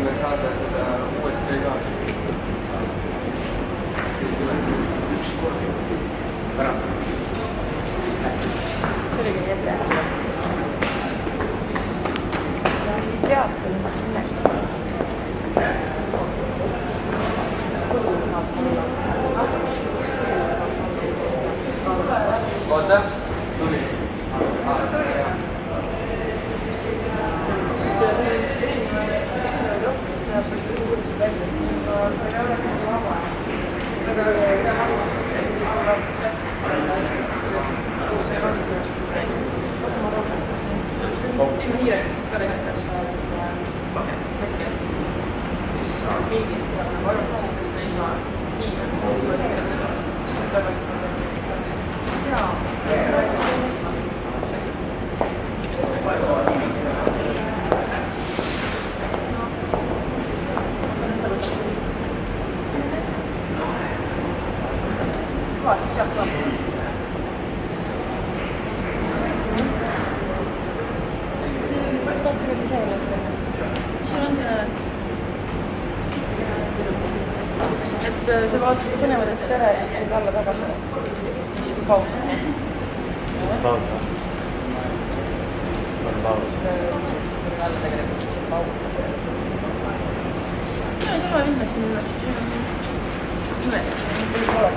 me saada seda uuesti ka. Üks kord pärast. See oligi nii ette. Teatud millest. Oota, tuli. See vaatab põnevadest ära ja siis tulid alla tagasi. Siis kui paus. Paus või? On paus? Tulid alla tegelikult paus. No ei tule minna sinna. Nimetas, tuli poole.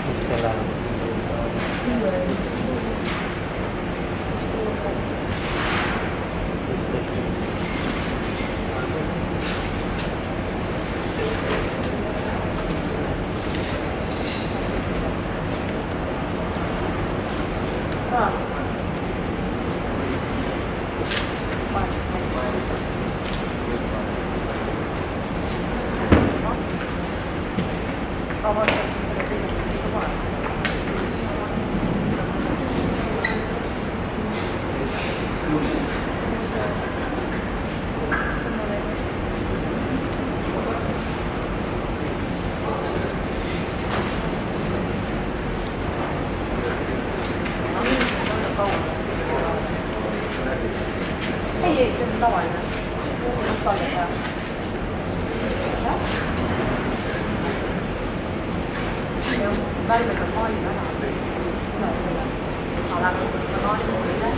Mis kellal on? Ei, see on tavaline. Värvid on maali väga. Aga maali on üle.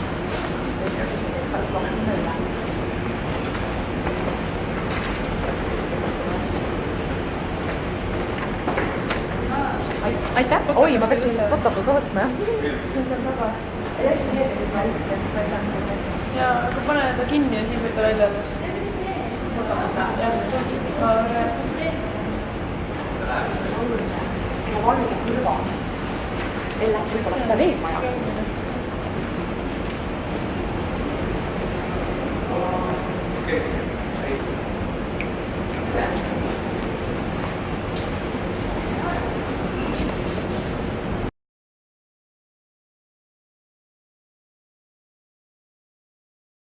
Pärast lohutada üle. Aitäh! Oi, ma peaksin vist fotoga ka võtma, jah? See on väga... Ja aga pane ta kinni ja siis võtta välja alles. Sina valge kõrva. Meil läheks võib-olla seda veel maja.